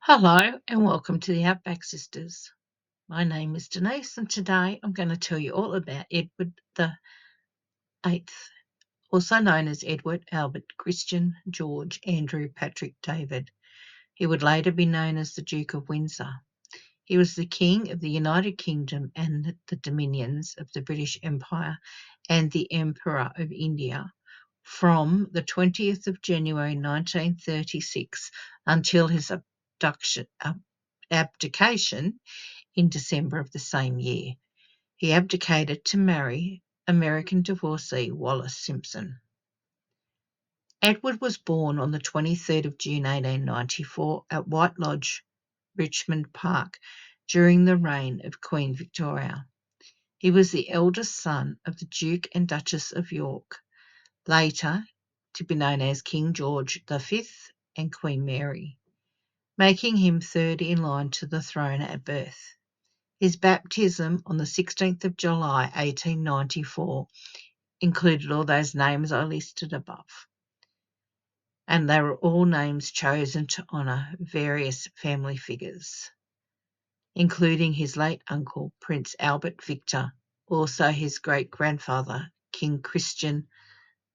Hello and welcome to the Outback Sisters. My name is Denise and today I'm going to tell you all about Edward the Eighth, also known as Edward Albert Christian George Andrew Patrick David. He would later be known as the Duke of Windsor. He was the King of the United Kingdom and the Dominions of the British Empire and the Emperor of India from the 20th of January 1936 until his abdication in December of the same year. He abdicated to marry American divorcee Wallis Simpson. Edward was born on the 23rd of June 1894 at White Lodge, Richmond Park, during the reign of Queen Victoria. He was the eldest son of the Duke and Duchess of York, later to be known as King George V and Queen Mary, making him third in line to the throne at birth. His baptism on the 16th of July 1894 included all those names I listed above, and they were all names chosen to honour various family figures, including his late uncle, Prince Albert Victor, also his great-grandfather, King Christian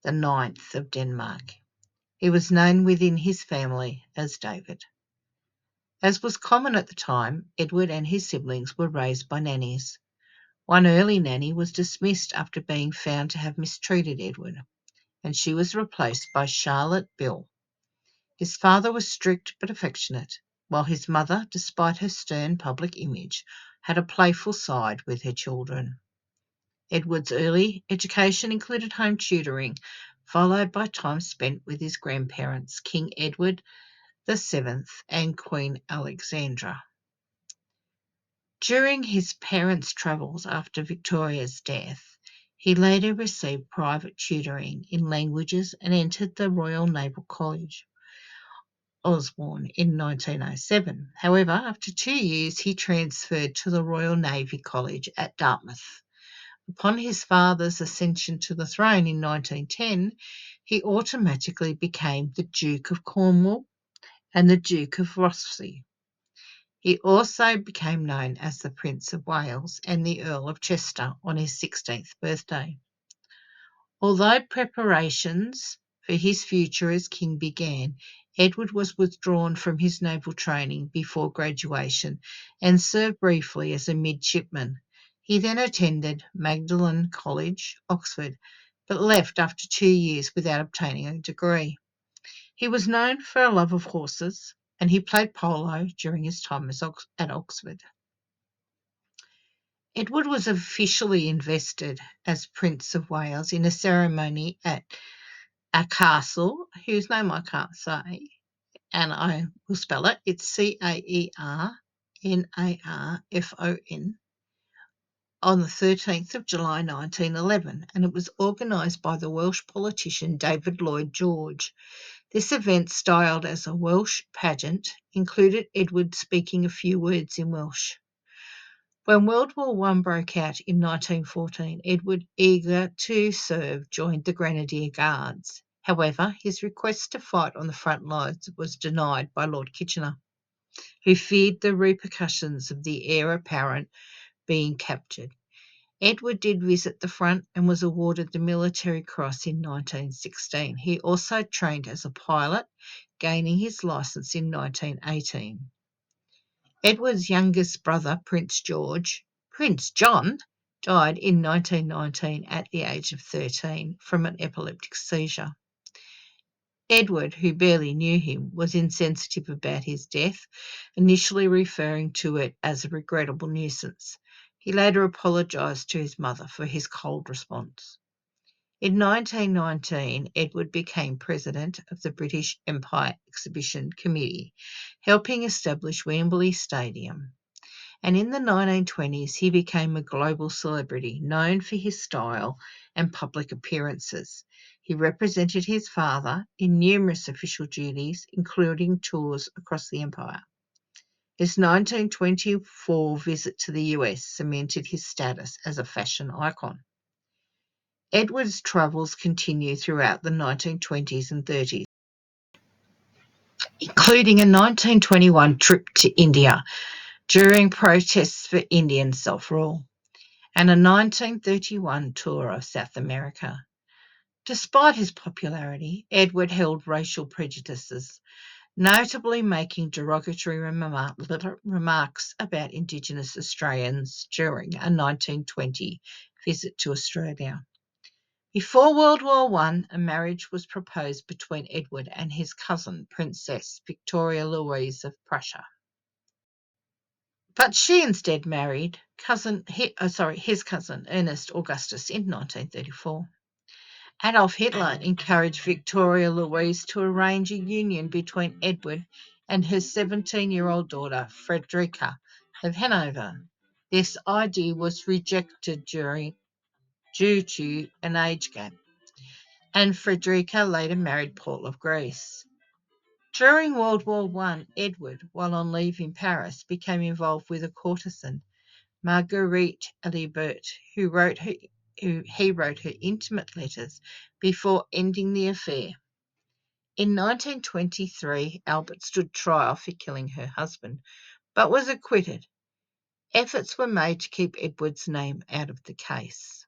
IX of Denmark. He was known within his family as David. As was common at the time, Edward and his siblings were raised by nannies. One early nanny was dismissed after being found to have mistreated Edward, and she was replaced by Charlotte Bill. His father was strict but affectionate, while his mother, despite her stern public image, had a playful side with her children. Edward's early education included home tutoring, followed by time spent with his grandparents, King Edward VII and Queen Alexandra. During his parents' travels after Victoria's death, he later received private tutoring in languages and entered the Royal Naval College, Osborne, in 1907. However, after 2 years, he transferred to the Royal Navy College at Dartmouth. Upon his father's ascension to the throne in 1910, he automatically became the Duke of Cornwall and the Duke of Rothesay. He also became known as the Prince of Wales and the Earl of Chester on his 16th birthday. Although preparations for his future as king began, Edward was withdrawn from his naval training before graduation and served briefly as a midshipman. He then attended Magdalen College, Oxford, but left after 2 years without obtaining a degree. He was known for a love of horses, and he played polo during his time at Oxford. Edward was officially invested as Prince of Wales in a ceremony at a castle whose name I can't say, and I will spell it. It's Caernarfon on the 13th of July 1911, and it was organised by the Welsh politician David Lloyd George. This event, styled as a Welsh pageant, included Edward speaking a few words in Welsh. When World War I broke out in 1914, Edward, eager to serve, joined the Grenadier Guards. However, his request to fight on the front lines was denied by Lord Kitchener, who feared the repercussions of the heir apparent being captured. Edward did visit the front and was awarded the Military Cross in 1916. He also trained as a pilot, gaining his licence in 1918. Edward's youngest brother, Prince John, died in 1919 at the age of 13 from an epileptic seizure. Edward, who barely knew him, was insensitive about his death, initially referring to it as a regrettable nuisance. He later apologised to his mother for his cold response. In 1919, Edward became president of the British Empire Exhibition Committee, helping establish Wembley Stadium. And in the 1920s, he became a global celebrity, known for his style and public appearances. He represented his father in numerous official duties, including tours across the empire. His 1924 visit to the US cemented his status as a fashion icon. Edward's travels continued throughout the 1920s and 30s. including a 1921 trip to India during protests for Indian self-rule and a 1931 tour of South America. Despite his popularity, Edward held racial prejudices, notably making derogatory remarks about Indigenous Australians during a 1920 visit to Australia. Before World War I, a marriage was proposed between Edward and his cousin, Princess Victoria Louise of Prussia. But she instead married his cousin, Ernest Augustus, in 1934. Adolf Hitler encouraged Victoria Louise to arrange a union between Edward and her 17-year-old daughter, Frederica of Hanover. This idea was rejected due to an age gap, and Frederica later married Paul of Greece. During World War I, Edward, while on leave in Paris, became involved with a courtesan, Marguerite Alibert, who he wrote her intimate letters before ending the affair. In 1923, Albert stood trial for killing her husband, but was acquitted. Efforts were made to keep Edward's name out of the case.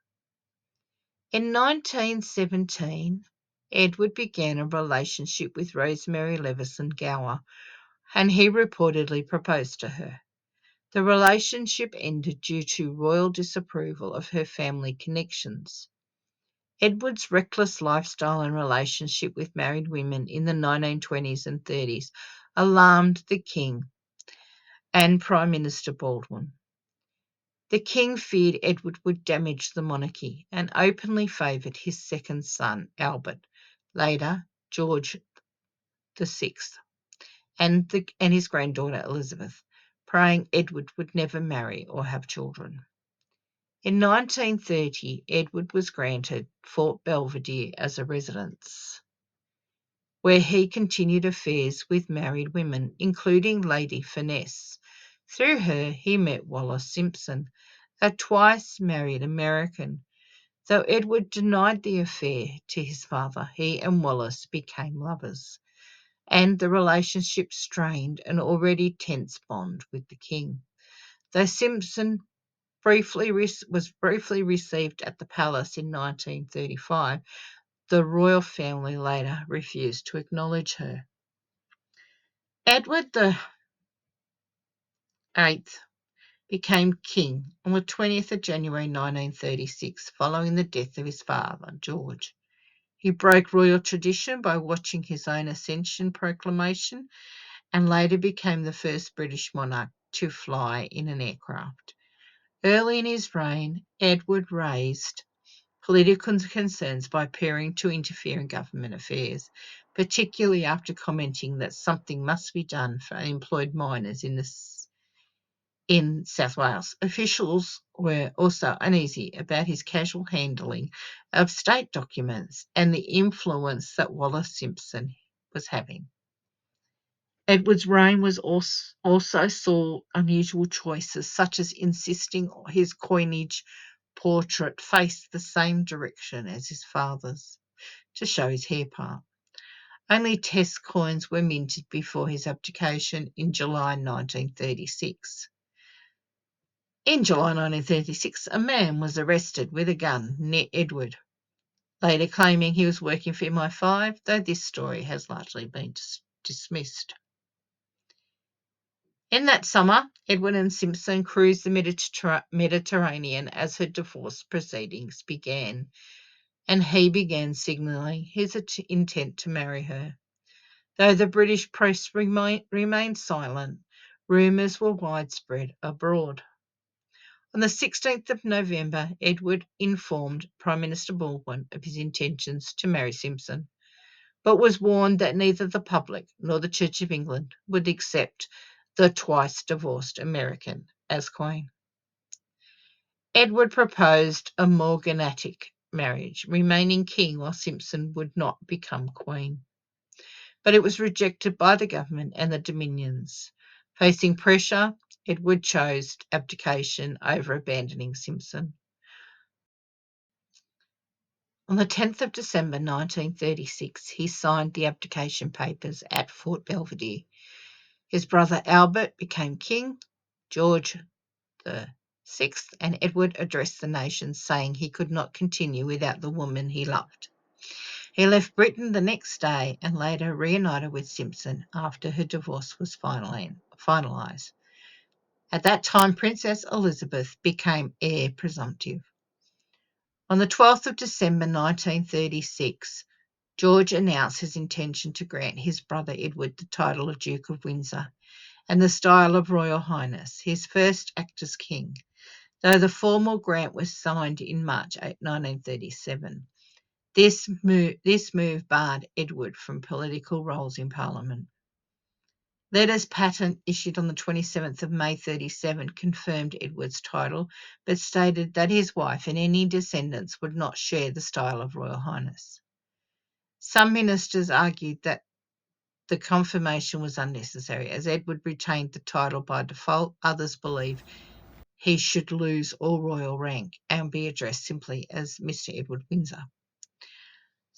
In 1917, Edward began a relationship with Rosemary Levison Gower, and he reportedly proposed to her. The relationship ended due to royal disapproval of her family connections. Edward's reckless lifestyle and relationship with married women in the 1920s and 30s alarmed the King and Prime Minister Baldwin. The King feared Edward would damage the monarchy and openly favoured his second son, Albert, later George VI, and his granddaughter Elizabeth, praying Edward would never marry or have children. In 1930, Edward was granted Fort Belvedere as a residence, where he continued affairs with married women, including Lady Finesse. Through her, he met Wallis Simpson, a twice-married American. Though Edward denied the affair to his father, he and Wallis became lovers, and the relationship strained an already tense bond with the King. Though Simpson was briefly received at the palace in 1935, the royal family later refused to acknowledge her. Edward VIII became king on the 20th of January 1936, following the death of his father, George. He broke royal tradition by watching his own Ascension proclamation and later became the first British monarch to fly in an aircraft. Early in his reign, Edward raised political concerns by appearing to interfere in government affairs, particularly after commenting that something must be done for unemployed miners in South Wales. Officials were also uneasy about his casual handling of state documents and the influence that Wallis Simpson was having. Edward's reign was also saw unusual choices, such as insisting his coinage portrait faced the same direction as his father's to show his hair part. Only test coins were minted before his abdication in July 1936. In July 1936, a man was arrested with a gun near Edward, later claiming he was working for MI5, though this story has largely been dismissed. In that summer, Edward and Simpson cruised the Mediterranean as her divorce proceedings began, and he began signalling his intent to marry her. Though the British press remained silent, rumours were widespread abroad. On the 16th of November, Edward informed Prime Minister Baldwin of his intentions to marry Simpson, but was warned that neither the public nor the Church of England would accept the twice-divorced American as Queen. Edward proposed a morganatic marriage, remaining king while Simpson would not become Queen. But it was rejected by the government and the Dominions. Facing pressure, Edward chose abdication over abandoning Simpson. On the 10th of December 1936, he signed the abdication papers at Fort Belvedere. His brother Albert became king. George VI and Edward addressed the nation, saying he could not continue without the woman he loved. He left Britain the next day and later reunited with Simpson after her divorce was finalised. At that time, Princess Elizabeth became heir presumptive. On the 12th of December 1936, George announced his intention to grant his brother Edward the title of Duke of Windsor and the style of Royal Highness, his first act as king, though the formal grant was signed in March 1937. This move barred Edward from political roles in Parliament. Letters patent issued on the 27th of May 37 confirmed Edward's title, but stated that his wife and any descendants would not share the style of Royal Highness. Some ministers argued that the confirmation was unnecessary, as Edward retained the title by default. Others believe he should lose all royal rank and be addressed simply as Mr. Edward Windsor.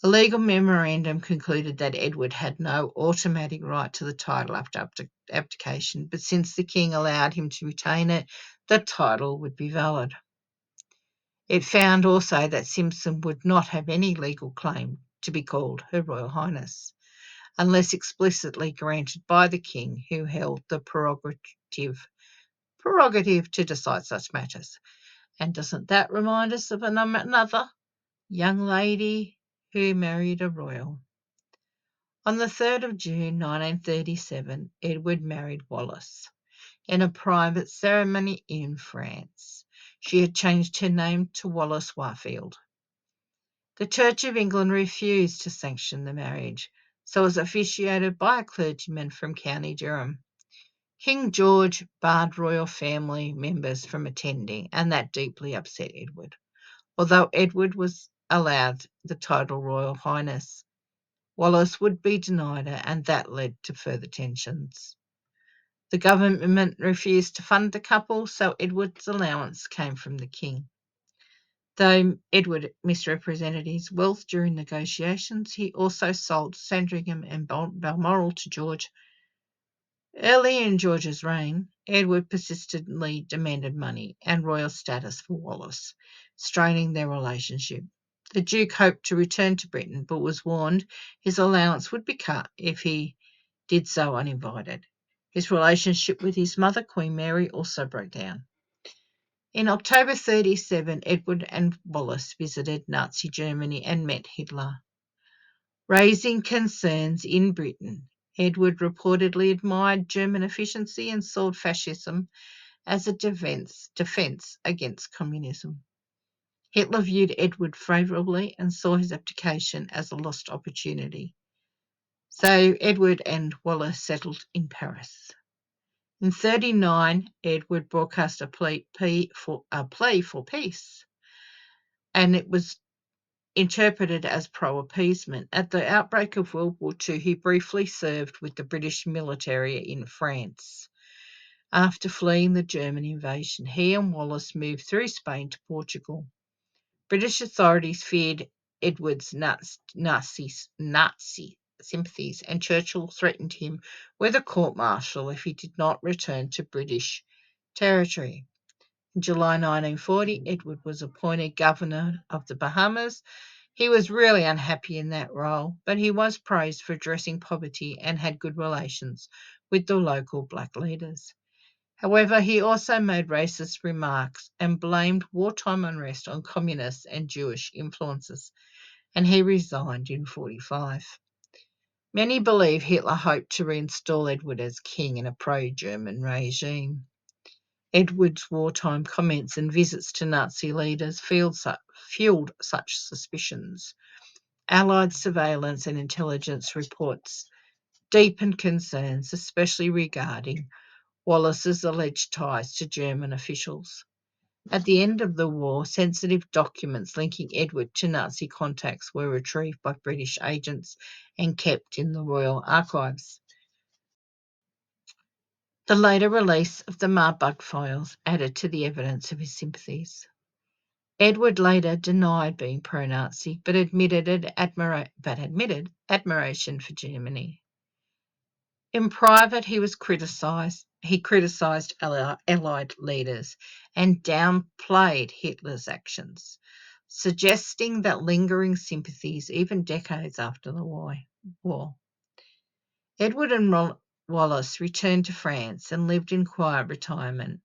A legal memorandum concluded that Edward had no automatic right to the title after abdication, but since the king allowed him to retain it, the title would be valid. It found also that Simpson would not have any legal claim to be called Her Royal Highness, unless explicitly granted by the king, who held the prerogative to decide such matters. And doesn't that remind us of another young lady who married a royal? On the 3rd of June 1937, Edward married Wallis in a private ceremony in France. She had changed her name to Wallis Warfield. The Church of England refused to sanction the marriage, so it was officiated by a clergyman from County Durham. King George barred royal family members from attending, and that deeply upset Edward. Although Edward was allowed the title Royal Highness, Wallis would be denied it, and that led to further tensions. The government refused to fund the couple, so Edward's allowance came from the king. Though Edward misrepresented his wealth during negotiations, he also sold Sandringham and Balmoral to George. Early in George's reign, Edward persistently demanded money and royal status for Wallis, straining their relationship. The Duke hoped to return to Britain, but was warned his allowance would be cut if he did so uninvited. His relationship with his mother, Queen Mary, also broke down. In October 1937, Edward and Wallis visited Nazi Germany and met Hitler. Raising concerns in Britain, Edward reportedly admired German efficiency and saw fascism as a defense against communism. Hitler viewed Edward favourably and saw his abdication as a lost opportunity. So Edward and Wallis settled in Paris. In 1939, Edward broadcast a plea for peace, and it was interpreted as pro-appeasement. At the outbreak of World War II, he briefly served with the British military in France. After fleeing the German invasion, he and Wallis moved through Spain to Portugal. British authorities feared Edward's Nazi sympathies, and Churchill threatened him with a court-martial if he did not return to British territory. In July 1940, Edward was appointed governor of the Bahamas. He was really unhappy in that role, but he was praised for addressing poverty and had good relations with the local black leaders. However, he also made racist remarks and blamed wartime unrest on communist and Jewish influences, and he resigned in 1945. Many believe Hitler hoped to reinstall Edward as king in a pro-German regime. Edward's wartime comments and visits to Nazi leaders fueled such suspicions. Allied surveillance and intelligence reports deepened concerns, especially regarding Wallis's alleged ties to German officials. At the end of the war, sensitive documents linking Edward to Nazi contacts were retrieved by British agents and kept in the Royal Archives. The later release of the Marburg files added to the evidence of his sympathies. Edward later denied being pro-Nazi, but admitted admiration for Germany. In private, he criticised Allied leaders and downplayed Hitler's actions, suggesting that lingering sympathies even decades after the war. Edward and Wallis returned to France and lived in quiet retirement.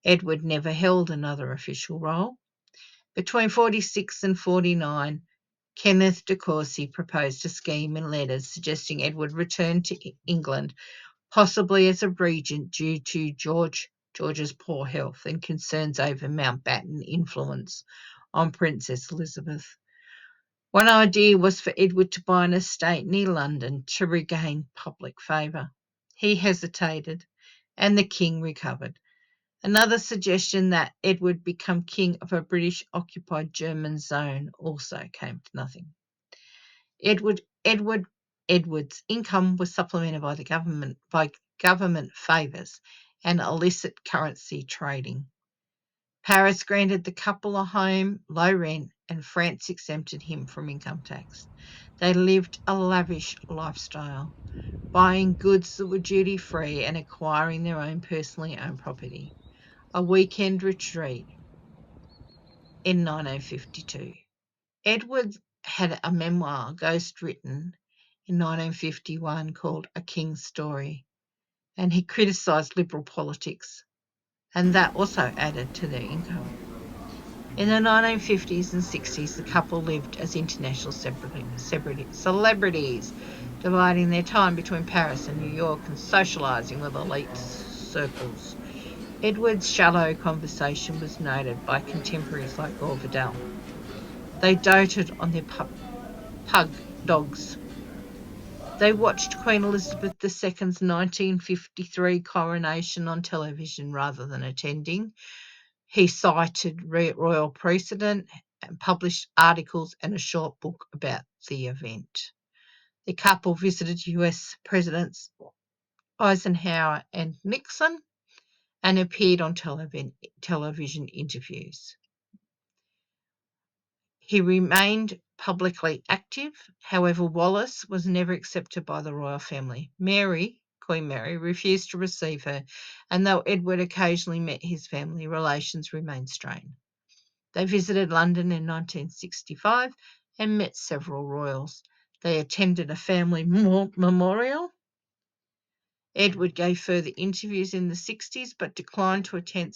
Edward never held another official role. Between 46 and 49, Kenneth de Courcy proposed a scheme in letters suggesting Edward return to England, possibly as a regent due to George's poor health and concerns over Mountbatten influence on Princess Elizabeth. One idea was for Edward to buy an estate near London to regain public favour. He hesitated, and the king recovered. Another suggestion that Edward become king of a British-occupied German zone also came to nothing. Edward's income was supplemented by government favours and illicit currency trading. Paris granted the couple a home, low rent, and France exempted him from income tax. They lived a lavish lifestyle, buying goods that were duty-free and acquiring their own personally owned property. A weekend retreat in 1952. Edward had a memoir, ghost written in 1951, called A King's Story, and he criticised liberal politics, and that also added to their income. In the 1950s and 60s, the couple lived as international celebrities, dividing their time between Paris and New York and socialising with elite circles. Edward's shallow conversation was noted by contemporaries like Gore Vidal. They doted on their pug dogs. They watched Queen Elizabeth II's 1953 coronation on television rather than attending. He cited royal precedent and published articles and a short book about the event. The couple visited US Presidents Eisenhower and Nixon and appeared on television interviews. He remained publicly active. However, Wallis was never accepted by the royal family. Queen Mary, refused to receive her, and though Edward occasionally met his family, relations remained strained. They visited London in 1965 and met several royals. They attended a family memorial. Edward gave further interviews in the 60s but declined to attend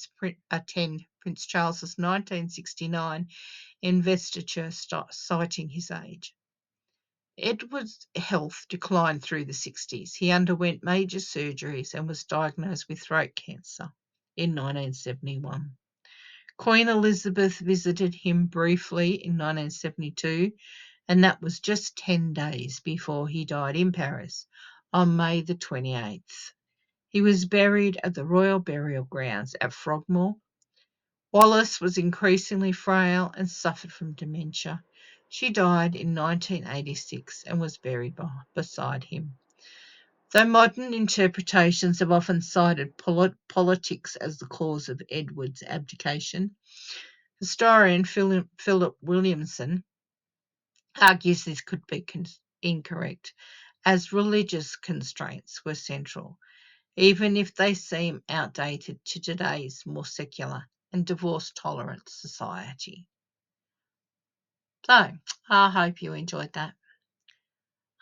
Prince Charles's 1969 investiture, citing his age. Edward's health declined through the 60s. He underwent major surgeries and was diagnosed with throat cancer in 1971. Queen Elizabeth visited him briefly in 1972, and that was just 10 days before he died in Paris on May the 28th. He was buried at the Royal Burial Grounds at Frogmore. Wallis was increasingly frail and suffered from dementia. She died in 1986 and was buried beside him. Though modern interpretations have often cited politics as the cause of Edward's abdication, historian Philip Williamson argues this could be incorrect, as religious constraints were central, even if they seem outdated to today's more secular and divorce-tolerant society. So, I hope you enjoyed that.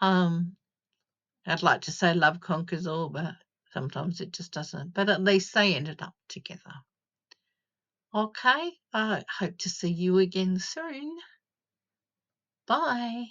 I'd like to say love conquers all, but sometimes it just doesn't. But at least they ended up together. Okay, I hope to see you again soon. Bye.